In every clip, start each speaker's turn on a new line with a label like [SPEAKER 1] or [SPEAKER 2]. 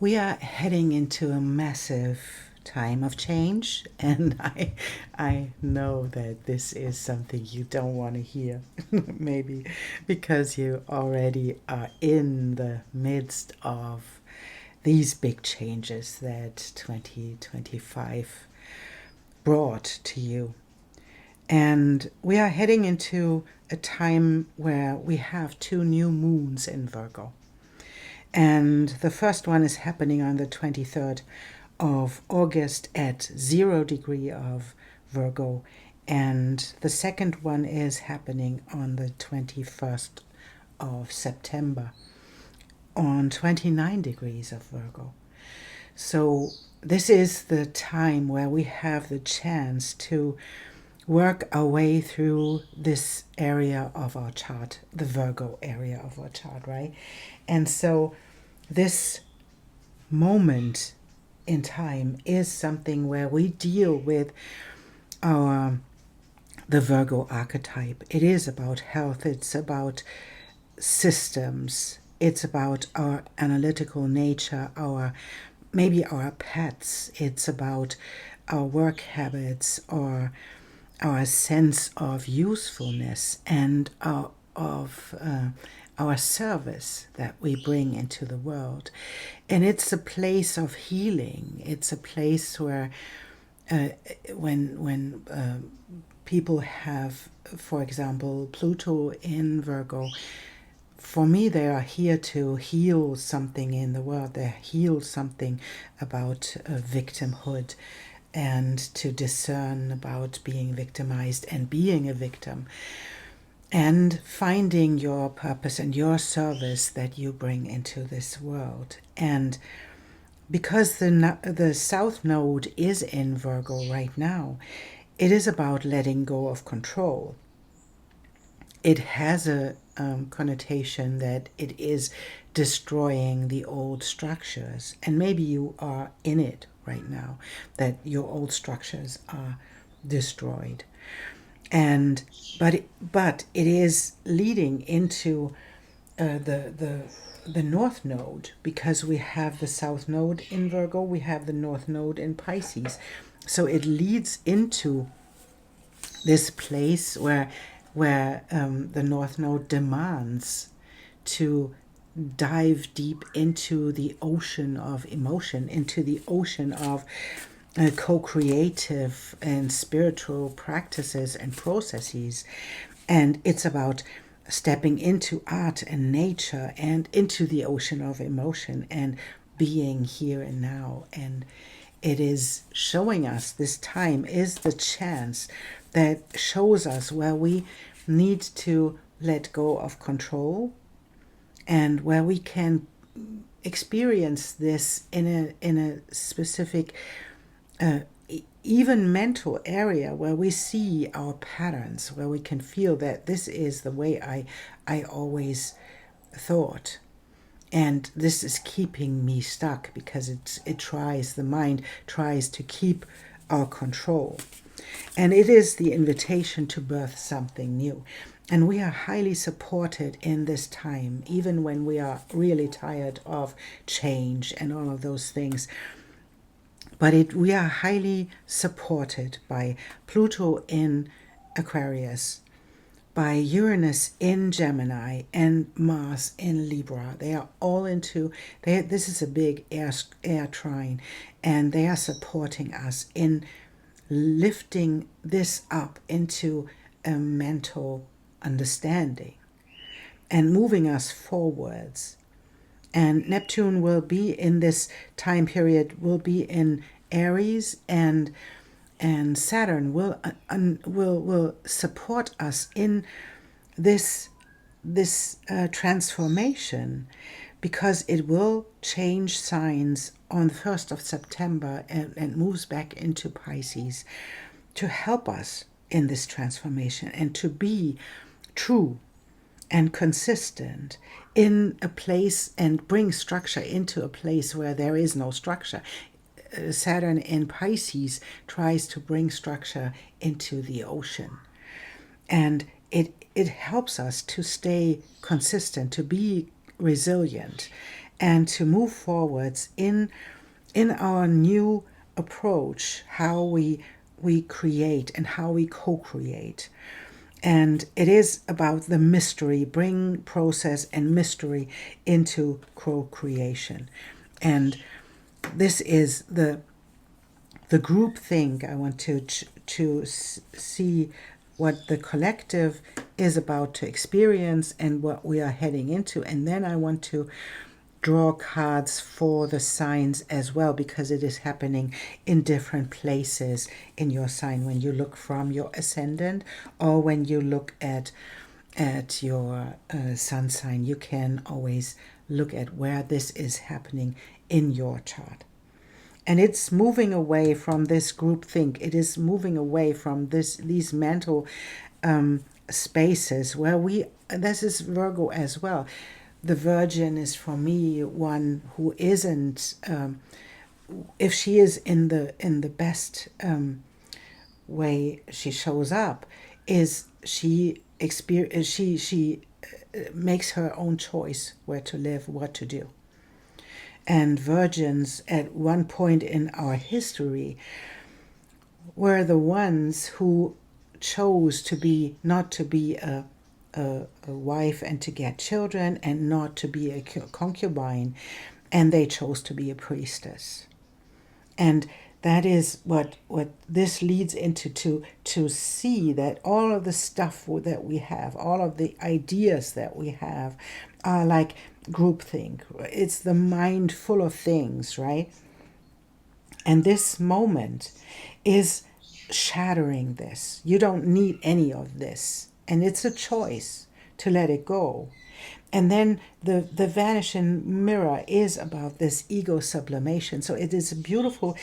[SPEAKER 1] We are heading into a massive time of change, and I know that this is something you don't want to hear, maybe because you already are in the midst of these big changes that 2025 brought to you. And we are heading into a time where we have two new moons in Virgo. And the first one is happening on the 23rd of August at 0 degree of Virgo. And the second one is happening on the 21st of September on 29 degrees of Virgo. So this is the time where we have the chance to work our way through this area of our chart, the Virgo area of our chart, right? And so this moment in time is something where we deal with the Virgo archetype. It is about health, it's about systems, it's about our analytical nature, maybe our pets, it's about our work habits or our sense of usefulness and our service that we bring into the world. And it's a place of healing. It's a place where when people have, for example, Pluto in Virgo, for me, they are here to heal something in the world. They heal something about victimhood and to discern about being victimized and being a victim and finding your purpose and your service that you bring into this world. And because the South Node is in Virgo right now, it is about letting go of control. It has a connotation that it is destroying the old structures. And maybe you are in it right now, that your old structures are destroyed. And but it is leading into the North Node, because we have the South Node in Virgo, we have the North Node in Pisces. So it leads into this place where the North Node demands to dive deep into the ocean of emotion, into the ocean of co-creative and spiritual practices and processes. And it's about stepping into art and nature and into the ocean of emotion and being here and now. And it is showing us, this time is the chance that shows us where we need to let go of control and where we can experience this in a specific even mental area where we see our patterns, where we can feel that this is the way I always thought. And this is keeping me stuck because the mind tries to keep our control. And it is the invitation to birth something new. And we are highly supported in this time, even when we are really tired of change and all of those things. But we are highly supported by Pluto in Aquarius, by Uranus in Gemini, and Mars in Libra. They are all this is a big air trine, and they are supporting us in lifting this up into a mental understanding and moving us forwards. And Neptune will be in this time period, will be in Aries, and Saturn will support us in this transformation, because it will change signs on the 1st of September and moves back into Pisces to help us in this transformation and to be true and consistent in a place and bring structure into a place where there is no structure. Saturn in Pisces tries to bring structure into the ocean. And it helps us to stay consistent, to be resilient, and to move forwards in our new approach, how we create and how we co-create. And it is about the mystery, bring process and mystery into co-creation. And this is the group thing. I want to see what the collective is about to experience and what we are heading into. And then I want to draw cards for the signs as well, because it is happening in different places in your sign. When you look from your ascendant, or when you look at your sun sign, you can always look at where this is happening in your chart. And it's moving away from this group think. It is moving away from these mental spaces where this is Virgo as well. The Virgin is for me one who isn't, if she is in the best way she shows up, is she makes her own choice where to live, what to do. And virgins at one point in our history were the ones who chose to be, not to be a wife and to get children, and not to be a concubine, and they chose to be a priestess. And that is what this leads into, to see that all of the stuff that we have, all of the ideas that we have are like groupthink. It's the mind full of things, right? And this moment is shattering this. You don't need any of this. And it's a choice to let it go. And then the vanishing mirror is about this ego sublimation. So it is a beautiful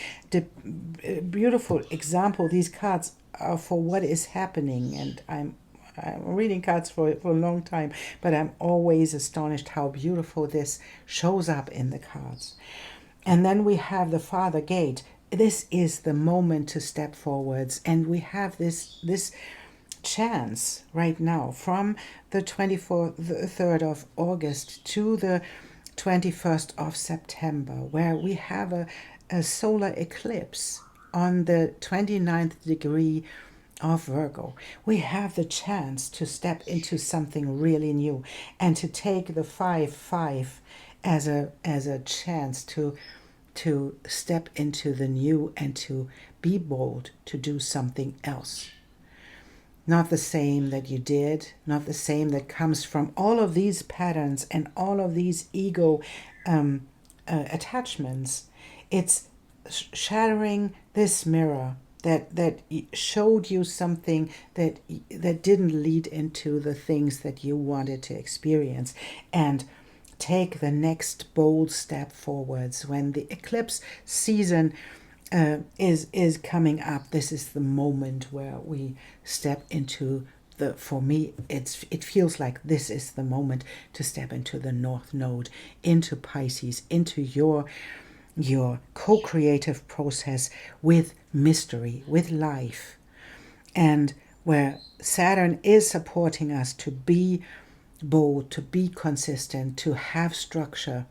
[SPEAKER 1] example. These cards are for what is happening. And I'm reading cards for a long time, but I'm always astonished how beautiful this shows up in the cards. And then we have the Father Gate. This is the moment to step forwards. And we have this chance right now from the 3rd of August to the 21st of September, where we have a solar eclipse on the 29th degree of Virgo. We have the chance to step into something really new and to take the 5-5 as a chance to step into the new and to be bold to do something else. Not the same that you did, not the same that comes from all of these patterns and all of these ego attachments. It's shattering this mirror that showed you something that didn't lead into the things that you wanted to experience, and take the next bold step forwards. When the eclipse season is coming up, this is the moment where we step into for me, it feels like this is the moment to step into the North Node, into Pisces, into your co-creative process with mystery, with life, and where Saturn is supporting us to be bold, to be consistent, to have structure,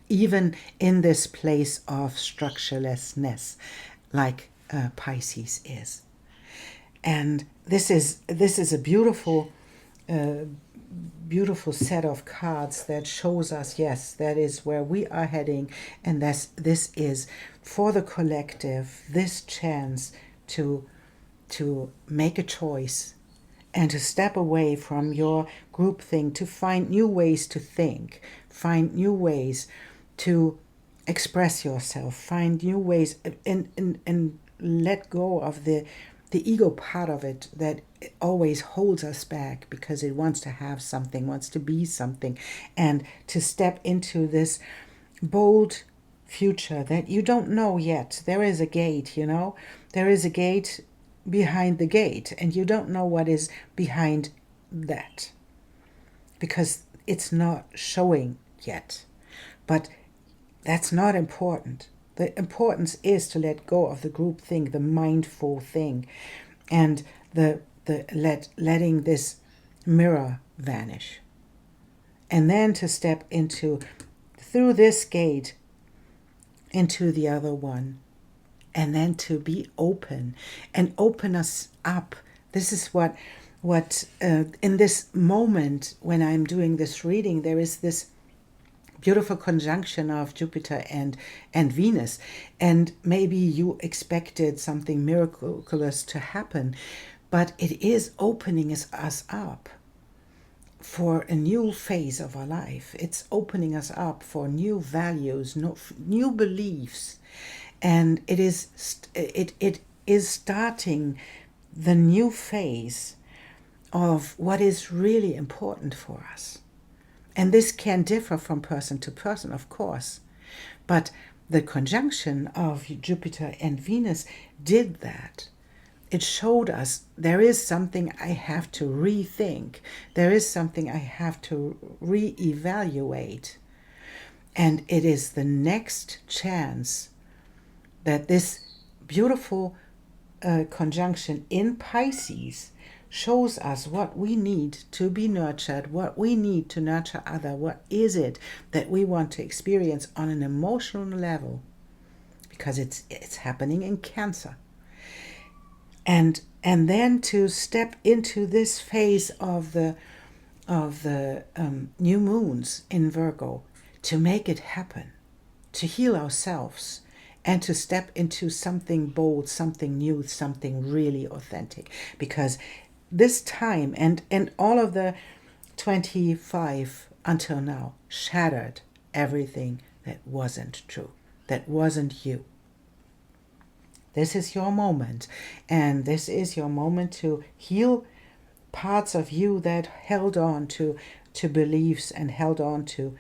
[SPEAKER 1] even in this place of structurelessness, like Pisces is. And this is a beautiful set of cards that shows us, yes, that is where we are heading, and this is for the collective, this chance to make a choice and to step away from your group thing, to find new ways to think, find new ways to express yourself, find new ways, and let go of the ego part of it that always holds us back because it wants to have something, wants to be something, and to step into this bold future that you don't know yet. There is a gate, there is a gate behind the gate, and you don't know what is behind that because it's not showing yet. But that's not important. The importance is to let go of the group thing, the mindful thing, and letting this mirror vanish. And then to step into through this gate into the other one, and then to be open and open us up. This is what in this moment when I'm doing this reading, there is this beautiful conjunction of Jupiter and Venus, and maybe you expected something miraculous to happen, but it is opening us up for a new phase of our life. It's opening us up for new values, new beliefs, and it is starting the new phase of what is really important for us. And this can differ from person to person, of course, but the conjunction of Jupiter and Venus did that. It showed us there is something I have to rethink. There is something I have to reevaluate. And it is the next chance that this beautiful conjunction in Pisces shows us what we need to be nurtured, what we need to nurture other, what is it that we want to experience on an emotional level, because it's happening in Cancer. And then to step into this phase of the new moons in Virgo, to make it happen, to heal ourselves, and to step into something bold, something new, something really authentic. Because this time and all of the 25 until now shattered everything that wasn't true, that wasn't you. This is your moment, and this is your moment to heal parts of you that held on to beliefs and held on to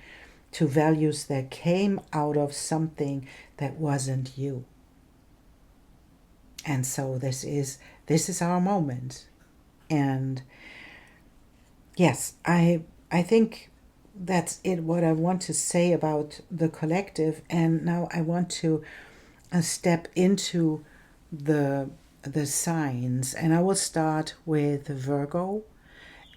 [SPEAKER 1] values that came out of something that wasn't you. And so this is our moment. And yes, I think that's it, what I want to say about the collective. And now I want to step into the signs, and I will start with Virgo,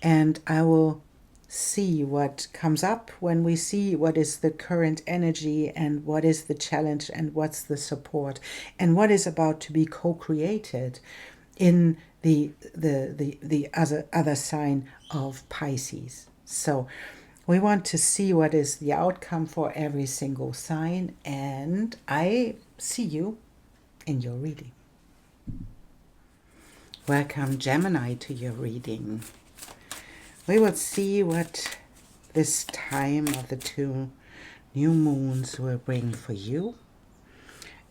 [SPEAKER 1] and I will see what comes up when we see what is the current energy and what is the challenge and what's the support and what is about to be co-created in the other sign of Pisces. So we want to see what is the outcome for every single sign, and I see you in your reading. Welcome, Gemini, to your reading. We will see what this time of the two new moons will bring for you,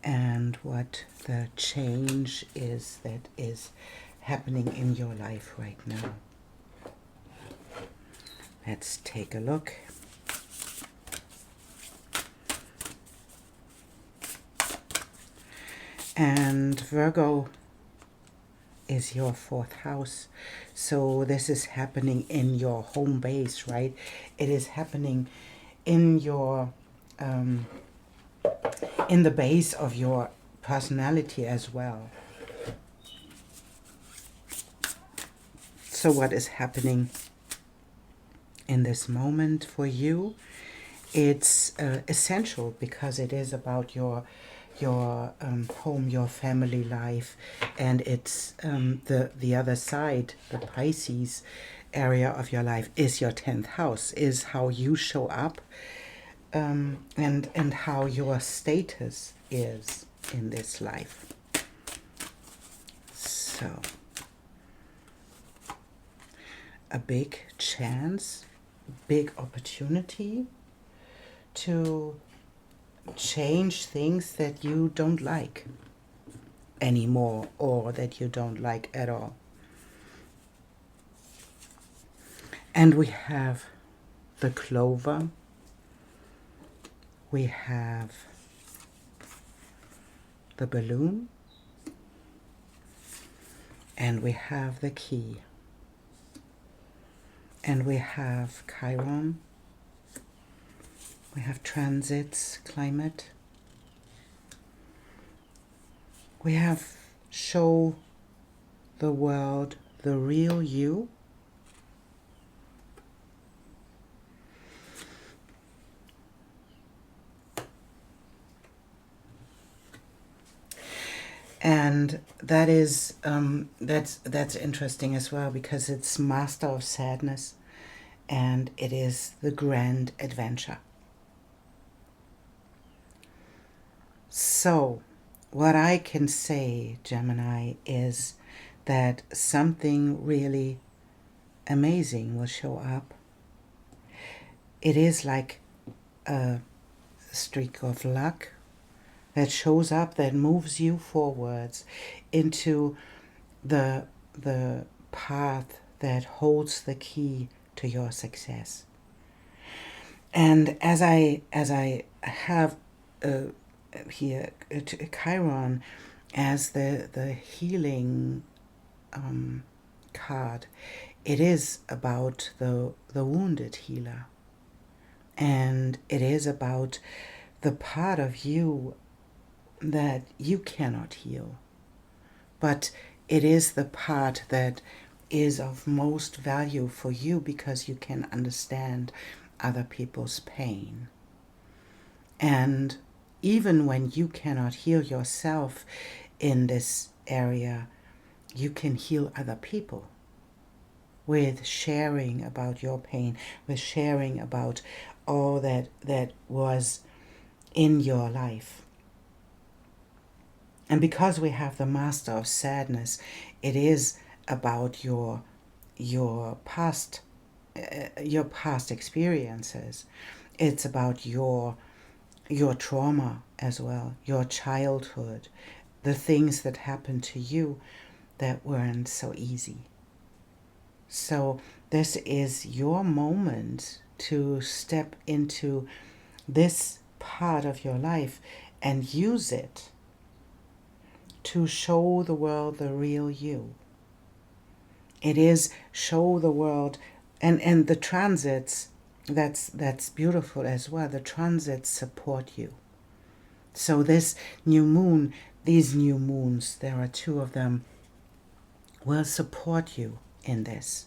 [SPEAKER 1] and what the change is that is happening in your life right now. Let's take a look. And Virgo is your fourth house. So this is happening in your home base, right? It is happening in your in the base of your personality as well. So what is happening in this moment for you? It's essential because it is about your home, your family life, and it's the other side, the Pisces area of your life is your 10th house, is how you show up, and how your status is in this life. So a big chance, big opportunity to change things that you don't like anymore, or that you don't like at all. And we have the clover, we have the balloon, and we have the key, and we have Chiron. We have transits, climate. We have show the world the real you. And that is that's interesting as well, because it's Master of Sadness, and it is the grand adventure. So what I can say, Gemini, is that something really amazing will show up. It is like a streak of luck that shows up, that moves you forwards into the path that holds the key to your success. And as I have here Chiron as the healing card, it is about the wounded healer, and it is about the part of you that you cannot heal, but it is the part that is of most value for you, because you can understand other people's pain. And even when you cannot heal yourself in this area, you can heal other people with sharing about your pain, with sharing about all that was in your life. And because we have the Master of Sadness, it is about your past experiences. It's about your trauma as well, your childhood, the things that happened to you that weren't so easy. So this is your moment to step into this part of your life and use it to show the world the real you. It is show the world, and the transits, that's beautiful as well. The transits support you. So this new moon, these new moons, there are 2 of them, will support you in this,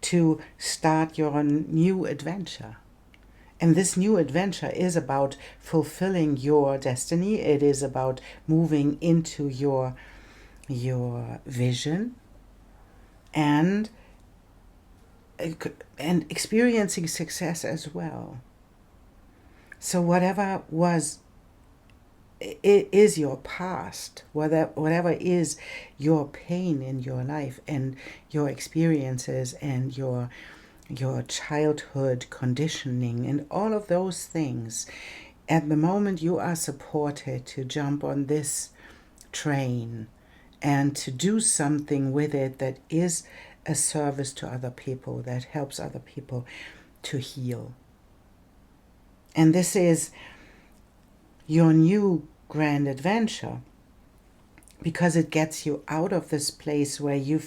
[SPEAKER 1] to start your new adventure. And this new adventure is about fulfilling your destiny. It is about moving into your vision and experiencing success as well. So whatever was, it is your past, whatever is your pain in your life and your experiences and your childhood conditioning and all of those things, at the moment you are supported to jump on this train and to do something with it that is a service to other people, that helps other people to heal. And this is your new grand adventure, because it gets you out of this place where you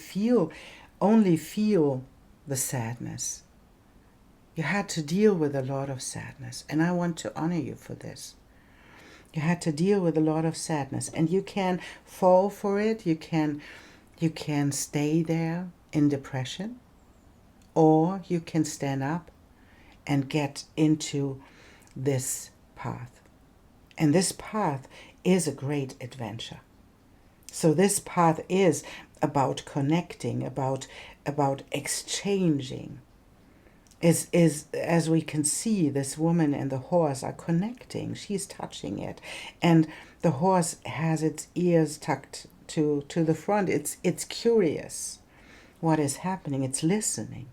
[SPEAKER 1] only feel the sadness. You had to deal with a lot of sadness, and I want to honor you for this. You had to deal with a lot of sadness, and you can fall for it. You can stay there in depression, or you can stand up and get into this path. And this path is a great adventure. So this path is about connecting, about exchanging. Is as we can see, this woman and the horse are connecting. She's touching it, and the horse has its ears tucked to the front. It's curious what is happening. It's listening,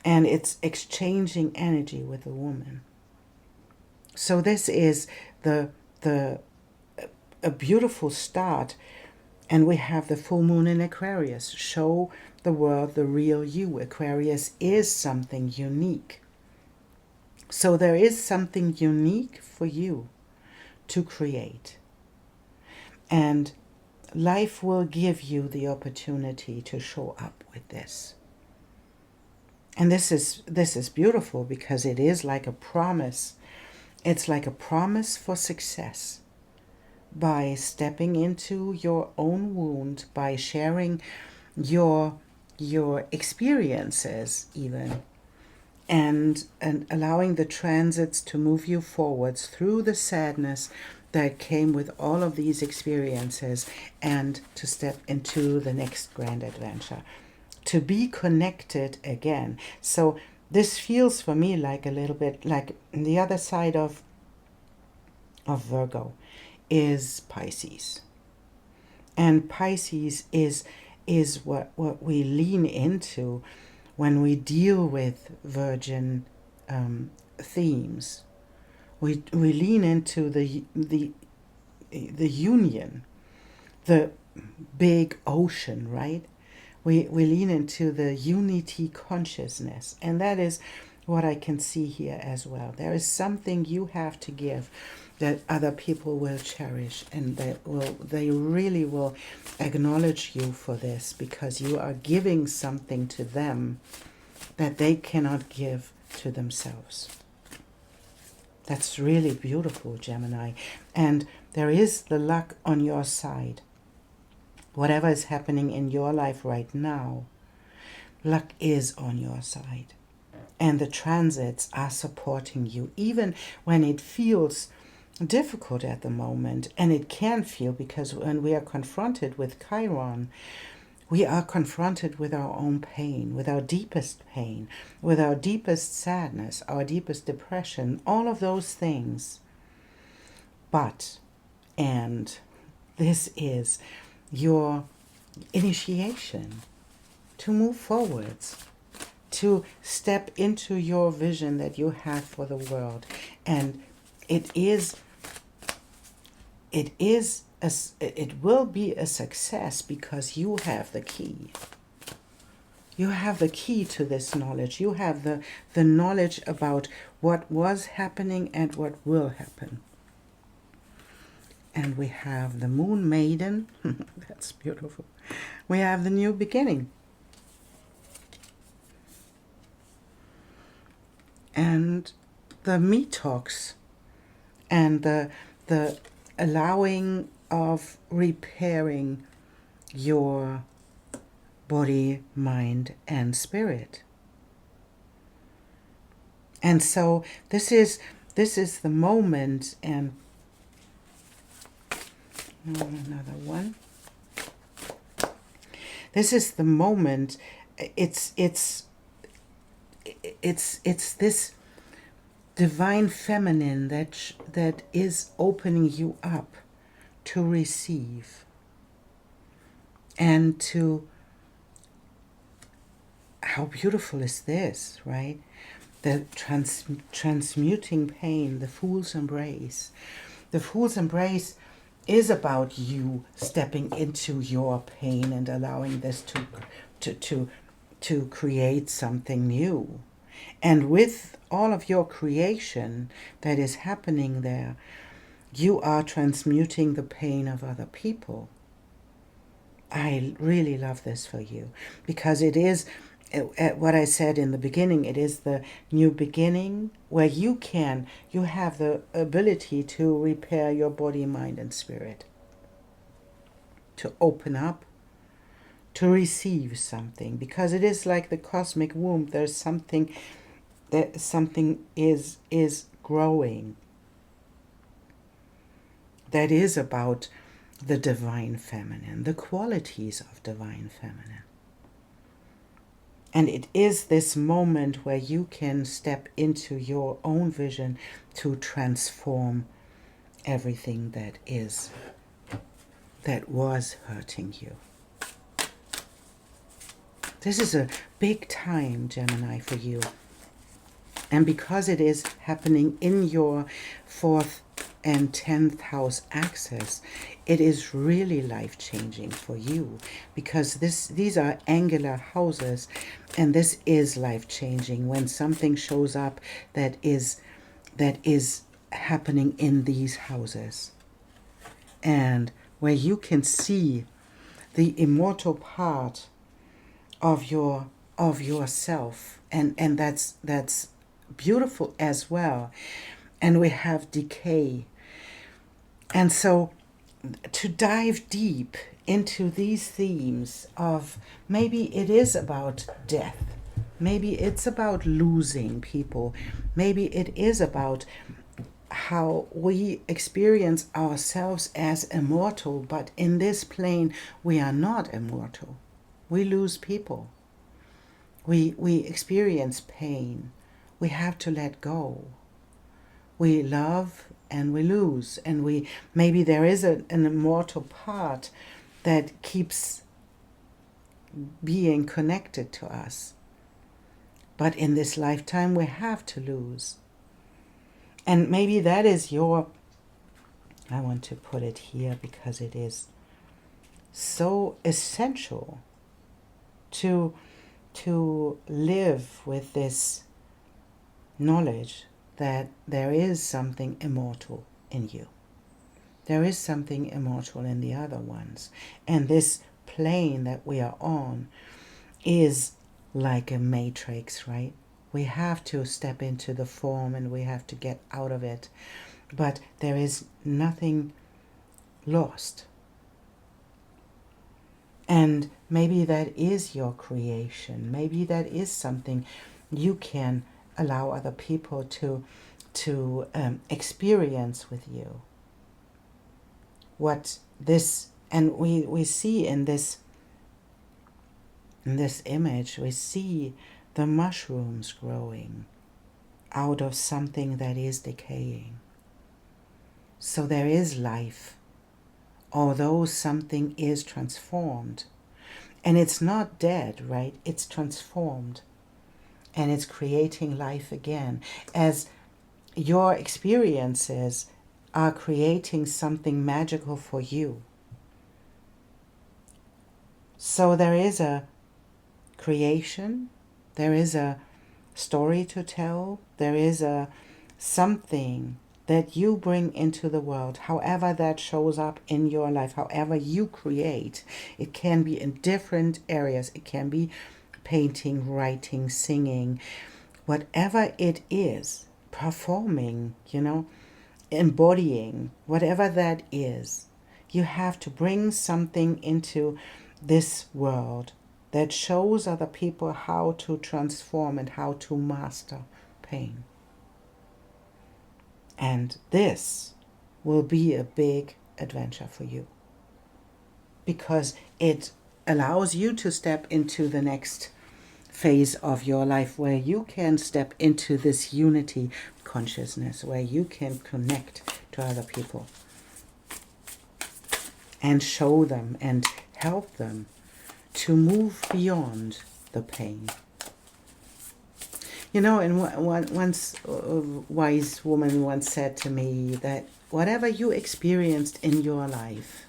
[SPEAKER 1] and it's exchanging energy with the woman. So this is a beautiful start. And we have the full moon in Aquarius. Show the world the real you. Aquarius is something unique. So there is something unique for you to create. And life will give you the opportunity to show up with this. And this is beautiful, because it is like a promise. It's like a promise for success. By stepping into your own wound, by sharing your experiences even, and allowing the transits to move you forwards through the sadness, that came with all of these experiences, and to step into the next grand adventure, to be connected again. So this feels for me like a little bit like the other side of Virgo is Pisces. And Pisces is what we lean into when we deal with Virgin themes. We lean into the union, the big ocean, right? We lean into the unity consciousness, and that is what I can see here as well. There is something you have to give that other people will cherish, and they really will acknowledge you for this, because you are giving something to them that they cannot give to themselves. That's really beautiful, Gemini. And there is the luck on your side. Whatever is happening in your life right now, luck is on your side. And the transits are supporting you, even when it feels difficult at the moment. And it can feel, because when we are confronted with Chiron, we are confronted with our own pain, with our deepest pain, with our deepest sadness, our deepest depression, all of those things. And this is your initiation to move forwards, to step into your vision that you have for the world. And it will be a success, because you have the key. You have the key to this knowledge. You have the knowledge about what was happening and what will happen. And we have the Moon Maiden. That's beautiful. We have the new beginning. And the me-talks. And the allowing of repairing your body, mind, and spirit. And so this is the moment. And another one. This is the moment. It's this divine feminine that is opening you up to receive, and to, how beautiful is this, right? The transmuting pain, the Fool's Embrace. The Fool's Embrace is about you stepping into your pain and allowing this to create something new. And with all of your creation that is happening there, you are transmuting the pain of other people. I really love this for you, because it is what I said in the beginning. It is the new beginning where you have the ability to repair your body, mind, and spirit, to open up, to receive something, because it is like the cosmic womb. There's something is growing that is about the divine feminine, the qualities of divine feminine. And it is this moment where you can step into your own vision to transform everything that was hurting you. This is a big time, Gemini, for you. And because it is happening in your 4th and 10th house axis, it is really life-changing for you, because these are angular houses, and this is life-changing when something shows up that is happening in these houses, and where you can see the immortal part of yourself, and that's beautiful as well. And we have decay. And so to dive deep into these themes of, maybe it is about death, maybe it's about losing people, maybe it is about how we experience ourselves as immortal, but in this plane we are not immortal. We lose people. We experience pain. We have to let go. We love and we lose, and we maybe there is an immortal part that keeps being connected to us. But in this lifetime we have to lose. And maybe that is your, I want to put it here because it is so essential to live with this knowledge that there is something immortal in you. There is something immortal in the other ones. And this plane that we are on is like a matrix, right? We have to step into the form and we have to get out of it. But there is nothing lost. And maybe that is your creation. Maybe that is something you can allow other people to experience with you. What this, and we see in this image, we see the mushrooms growing out of something that is decaying. So there is life, although something is transformed. And it's not dead, right? It's transformed. And it's creating life again. As your experiences are creating something magical for you. So there is a creation, there is a story to tell, there is a something that you bring into the world, however that shows up in your life, however you create. It can be in different areas. It can be painting, writing, singing, whatever it is, performing, embodying, whatever that is. You have to bring something into this world that shows other people how to transform and how to master pain. And this will be a big adventure for you, because it allows you to step into the next phase of your life where you can step into this unity consciousness, where you can connect to other people and show them and help them to move beyond the pain. And once a wise woman once said to me that whatever you experienced in your life,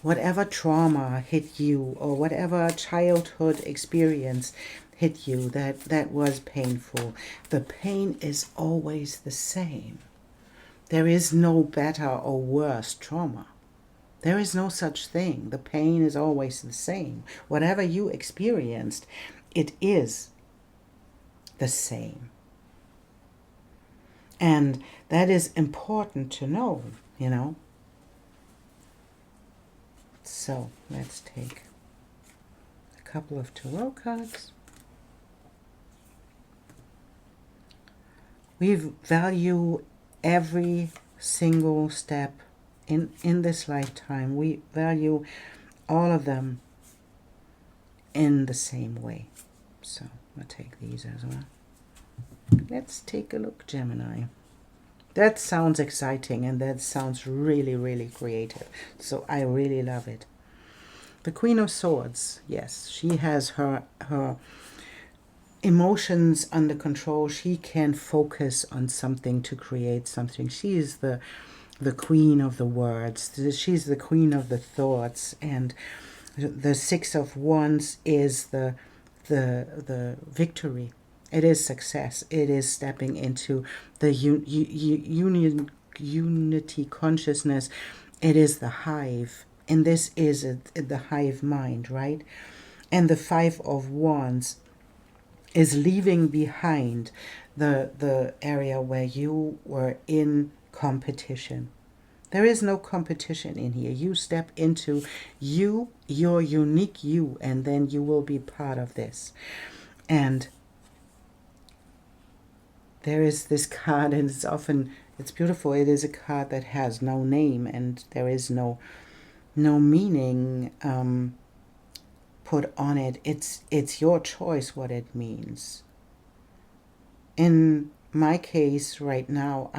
[SPEAKER 1] whatever trauma hit you or whatever childhood experience hit you that was painful, the pain is always the same. There is no better or worse trauma. There is no such thing. The pain is always the same. Whatever you experienced, it is the same. And that is important to know, So let's take a couple of tarot cards. We value every single step in this lifetime. We value all of them in the same way. So I'll take these as well. Let's take a look, Gemini. That sounds exciting and that sounds really, really creative. So I really love it. The Queen of Swords, yes, she has her emotions under control. She can focus on something to create something. She is the queen of the words. She's the queen of the thoughts. And the Six of Wands is the victory. It is success. It is stepping into the unity consciousness. It is the hive. And this is the hive mind, right? And the Five of Wands is leaving behind the area where you were in competition. There is no competition in here. You step into you, your unique you, and then you will be part of this. And there is this card, and it's often It's beautiful. It is a card that has no name, and there is no meaning put on it. It's your choice what it means. In my case right now,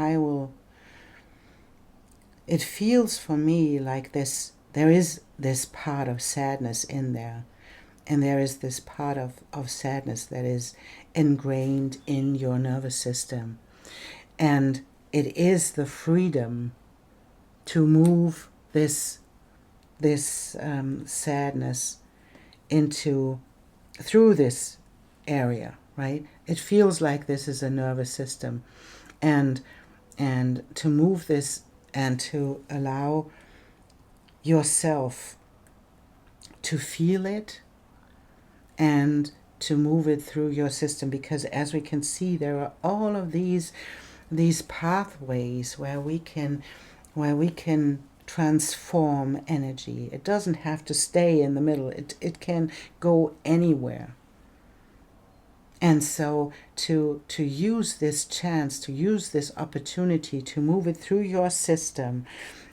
[SPEAKER 1] it feels for me like there is this part of sadness in there. And there is this part of sadness that is ingrained in your nervous system. And it is the freedom to move this sadness through this area, right? It feels like this is a nervous system. And to move this and to allow yourself to feel it and to move it through your system, because as we can see, there are all of these pathways where we can transform energy. It doesn't have to stay in the middle. It can go anywhere. And so to use this chance, to use this opportunity to move it through your system.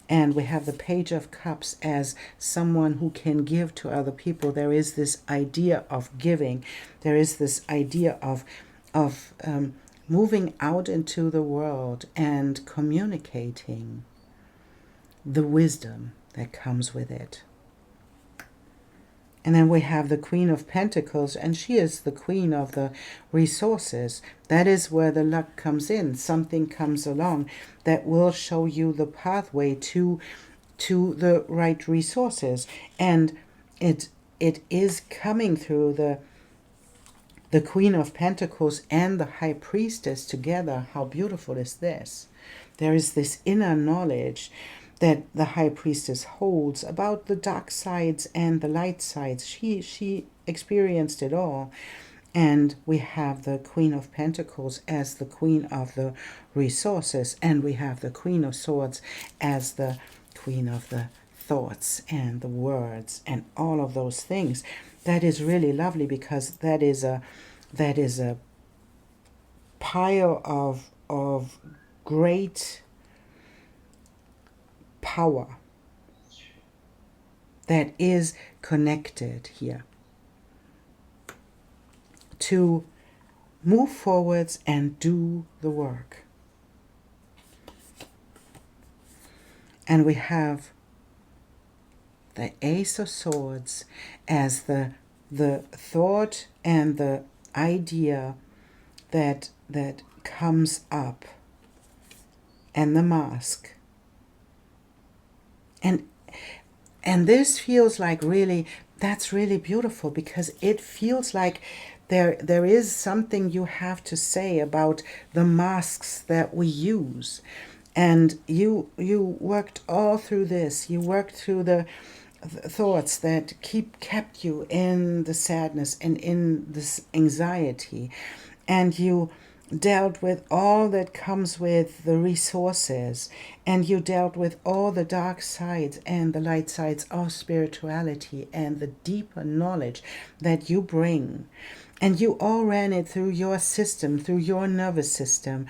[SPEAKER 1] And we have the Page of Cups as someone who can give to other people. There is this idea of giving. There is this idea of moving out into the world and communicating the wisdom that comes with it. And then we have the Queen of Pentacles, and she is the queen of the resources. That is where the luck comes in. Something comes along that will show you the pathway to the right resources. And it is coming through the Queen of Pentacles and the High Priestess together. How beautiful is this? There is this inner knowledge that the High Priestess holds about the dark sides and the light sides. She experienced it all. And we have the Queen of Pentacles as the queen of the resources. And we have the Queen of Swords as the queen of the thoughts and the words and all of those things. That is really lovely, because that is a pile of great power that is connected here to move forwards and do the work. And we have the Ace of Swords as the thought and the idea that comes up, and the mask. And this feels like that's really beautiful, because it feels like there is something you have to say about the masks that we use. And you worked all through this. You worked through the thoughts that kept you in the sadness and in this anxiety. And you dealt with all that comes with the resources, and you dealt with all the dark sides and the light sides of spirituality and the deeper knowledge that you bring. And you all ran it through your system, through your nervous system,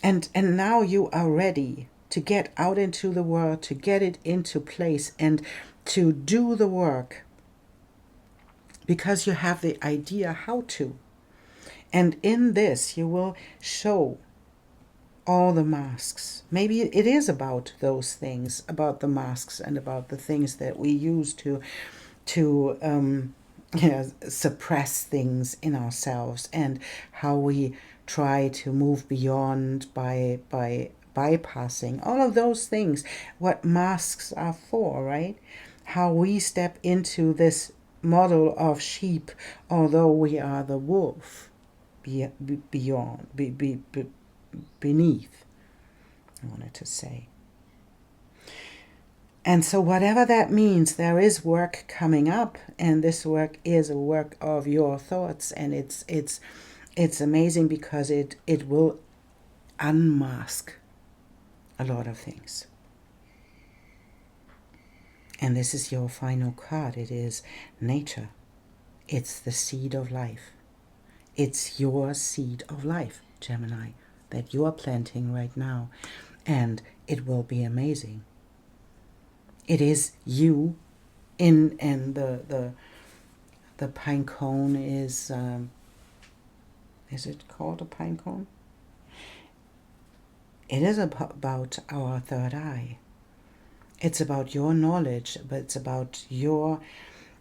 [SPEAKER 1] and now you are ready to get out into the world, to get it into place and to do the work, because you have the idea how to. And in this, you will show all the masks. Maybe it is about those things, about the masks and about the things that we use to suppress things in ourselves, and how we try to move beyond by bypassing all of those things. What masks are for, right? How we step into this model of sheep, although we are the wolf. Beneath, I wanted to say. And so whatever that means, there is work coming up, and this work is a work of your thoughts, and it's amazing, because it will unmask a lot of things. And this is your final card. It is nature. It's the seed of life. It's your seed of life, Gemini. that you are planting right now, and it will be amazing. It is you and the pine cone is it called a pine cone? It is about our third eye. It's about your knowledge, but it's about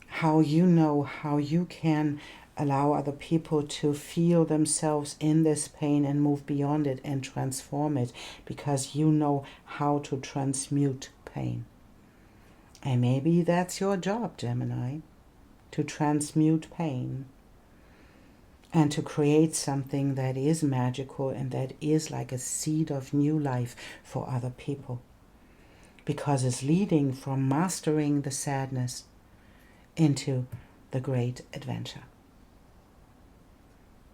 [SPEAKER 1] how you know how you can allow other people to feel themselves in this pain and move beyond it and transform it, because you know how to transmute pain. And maybe that's your job, Gemini, to transmute pain and to create something that is magical and that is like a seed of new life for other people. Because it's leading from mastering the sadness into the great adventure.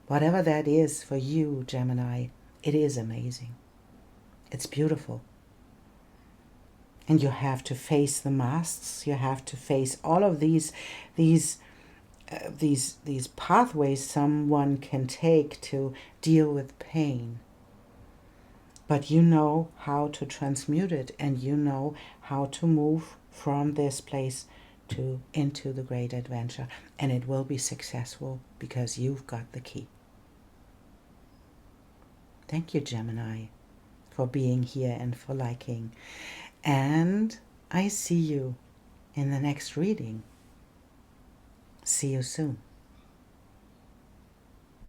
[SPEAKER 1] Whatever that is for you, Gemini, it is amazing. It's beautiful. And you have to face the masks. You have to face all of these pathways someone can take to deal with pain. But you know how to transmute it, and you know how to move from this place into the great adventure. And it will be successful because you've got the key. Thank you, Gemini, for being here and for liking. And I see you in the next reading. See you soon.